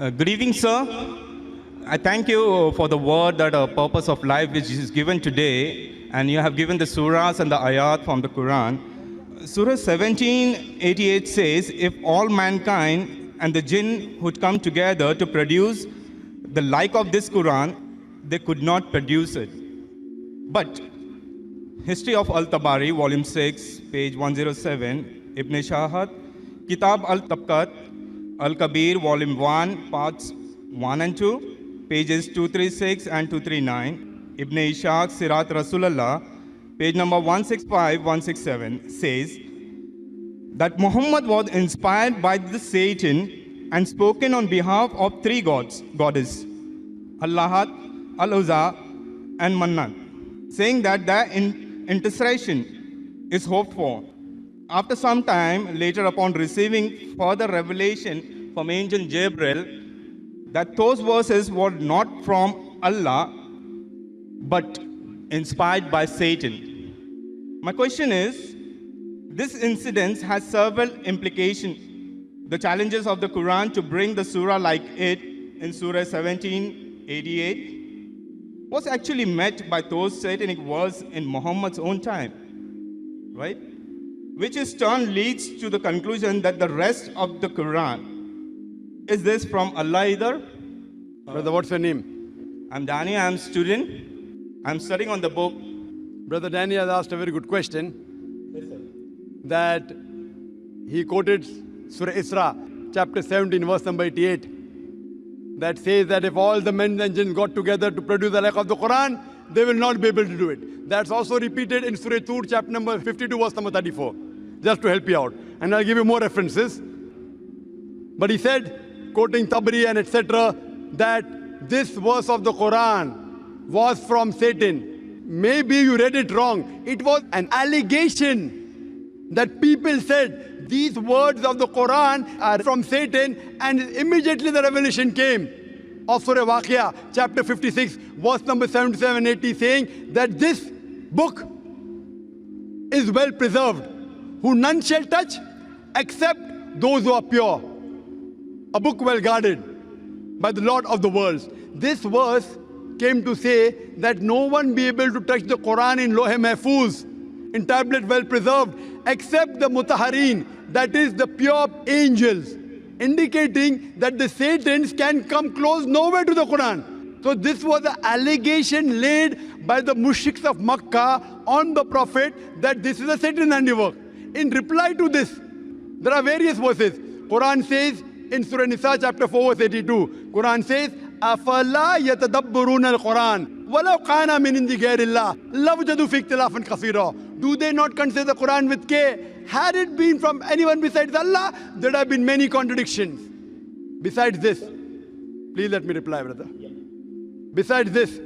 Good evening, sir. I thank you for the word that a purpose of life which is given today, and you have given the surahs and the ayat from the Quran. Surah 1788 says, if all mankind and the jinn would come together to produce the like of this Quran, they could not produce it. But History of Al-Tabari, Volume 6, page 107, Ibn Shahat, Kitab Al-Tabqat, Al-Kabir, Volume 1, parts 1 and 2, pages 236 and 239, Ibn Ishaq, Sirat Rasulullah, page number 165, 167, says that Muhammad was inspired by the Satan and spoken on behalf of three goddesses, Allahat, Al-Uzza, and Mannat, saying that their intercession is hoped for. After some time, later upon receiving further revelation from angel Gabriel, that those verses were not from Allah, but inspired by Satan. My question is, this incident has several implications. The challenges of the Quran to bring the surah like it in Surah 1788 was actually met by those satanic words in Muhammad's own time, right? Which in turn leads to the conclusion that the rest of the Quran, is this from Allah either? Brother, what's your name? I'm Danny, I'm a student. I'm studying on the book. Brother Danny has asked a very good question. Yes, sir. That he quoted Surah Isra, chapter 17, verse number 88. That says that if all the men and jinn got together to produce the like of the Quran, they will not be able to do it. That's also repeated in Surah Tur, chapter number 52, verse number 34. Just to help you out. And I'll give you more references. But he said, quoting Tabari and etc., that this verse of the Quran was from Satan. Maybe you read it wrong. It was an allegation that people said, these words of the Quran are from Satan, and immediately the revelation came of Surah Waqia, chapter 56, verse number 77-80, saying that this book is well preserved, who none shall touch except those who are pure. A book well guarded by the Lord of the worlds. This verse came to say that no one be able to touch the Quran in Lohe Mahfuz, in tablet well preserved, except the Mutahareen, that is the pure angels, indicating that the Satans can come close nowhere to the Quran. So this was an allegation laid by the mushriks of Makkah on the Prophet that this is a Satan handiwork. In reply to this, there are various verses. Quran says in Surah Nisa chapter 4 verse 82, Quran says, أَفَلَا يَتَدَبَّرُونَ الْقُرْآنَ وَلَوْ قَانَ مِنْ عِنْدِ غَيْرِ اللَّهِ لَوْجَدُوا فِي اخْتِلَافًا كَثِيرًا. Do they not consider the Quran with K? Had it been from anyone besides Allah, there would have been many contradictions. Besides this, please let me reply, brother. Yeah. Besides this,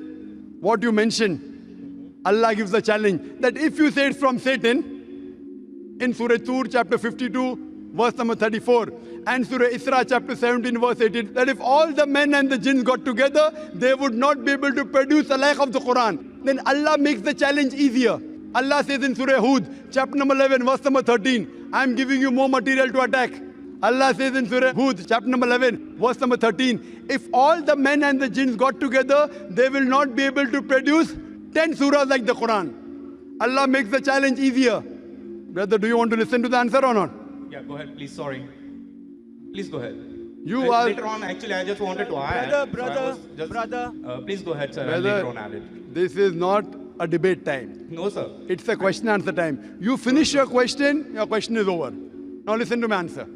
what you mentioned, Allah gives the challenge that if you say it's from Satan, in Surah Tur, chapter 52, verse number 34, and Surah Isra, chapter 17, verse 18, that if all the men and the jinns got together, they would not be able to produce a like of the Quran. Then Allah makes the challenge easier. Allah says in Surah Hud, chapter number 11, verse number 13, I am giving you more material to attack. Allah says in Surah Hud, chapter number 11, verse number 13, if all the men and the jinns got together, they will not be able to produce 10 surahs like the Quran. Allah makes the challenge easier. Brother, do you want to listen to the answer or not? Yeah, go ahead, please. Sorry. Please go ahead. You are... Later on, actually, I just wanted to add. Brother. Please go ahead, sir. I'll Brother, later on add it. this is not a debate time. No, sir. It's a question answer time. You finish your question is over. Now listen to my answer.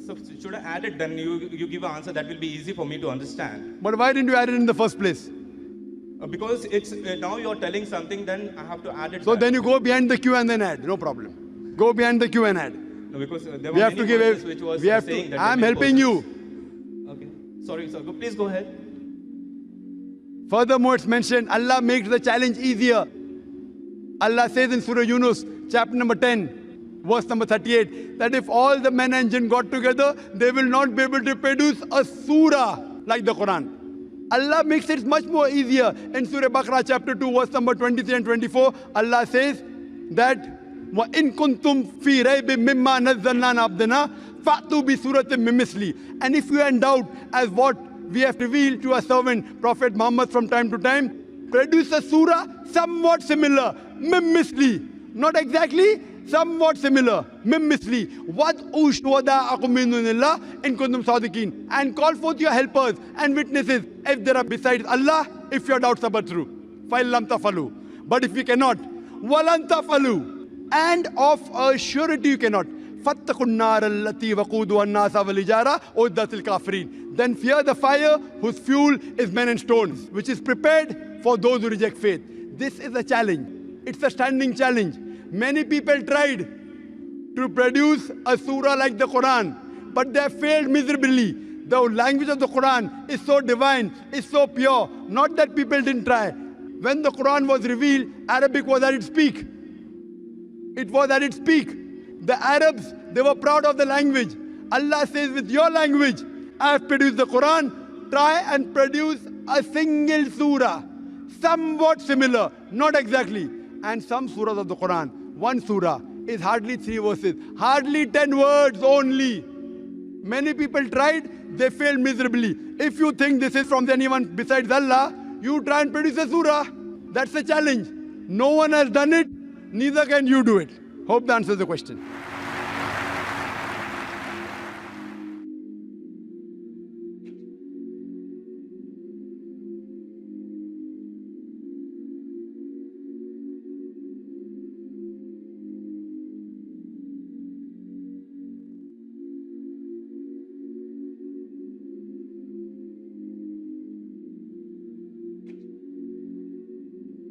So should I add it? Then you give an answer that will be easy for me to understand. But why didn't you add it in the first place? Because it's now you're telling something, then I have to add it. So back. then you go behind the queue and then add. No problem. Go behind the queue and add. No, because there We were have to many give verses a... which was We have saying to... that I'm many helping persons- you. Okay. Sorry, sir. Please go ahead. Furthermore, it's mentioned, Allah makes the challenge easier. Allah says in Surah Yunus, chapter number 10, verse number 38, that if all the men and jinn got together, they will not be able to produce a surah like the Quran. Allah makes it much more easier. In Surah Baqarah, chapter 2, verse number 23 and 24, Allah says that وَإِن كُنْتُمْ فِي رَيْبٍ مِّمَّا نَزَّلْنَا عَلَىٰ عَبْدِنَا فَأْتُوا بِسُورَةٍ مِّن مِّثْلِهِ. And if you are in doubt as what we have revealed to our servant Prophet Muhammad from time to time, produce a surah somewhat similar, مِّن مِّثْلِهِ. Not exactly, somewhat similar, مِّن مِّثْلِهِ. وَادْعُوا شُهَدَاءَكُم مِّن دُونِ اللَّهِ إِن كُنتُمْ صَادِقِينَ. And call forth your helpers and witnesses if there are besides Allah, if your doubts are but true. فَإِن لَّمْ تَفْعَلُوا. But if you cannot, وَلَن تَفْعَلُوا. And of a surety you cannot. فَاتَّقُوا النَّارَ الَّتِي وَقُودُهَا النَّاسَ وَالْحِجَارَةُ أُعِدَّتْ لِلْكَافِرِينَ. Then fear the fire whose fuel is men and stones, which is prepared for those who reject faith. This is a challenge. It's a standing challenge. Many people tried to produce a surah like the Quran, but they have failed miserably. The language of the Quran is so divine, is so pure. Not that people didn't try. When the Quran was revealed, Arabic was at its peak. It was at its peak. The Arabs, they were proud of the language. Allah says, with your language, I have produced the Quran. Try and produce a single surah, somewhat similar, not exactly. And some surahs of the Quran, one surah is hardly 3 verses, hardly 10 words only. Many people tried, they failed miserably. If you think this is from anyone besides Allah, you try and produce a surah. That's a challenge. No one has done it, neither can you do it. Hope that answers the question.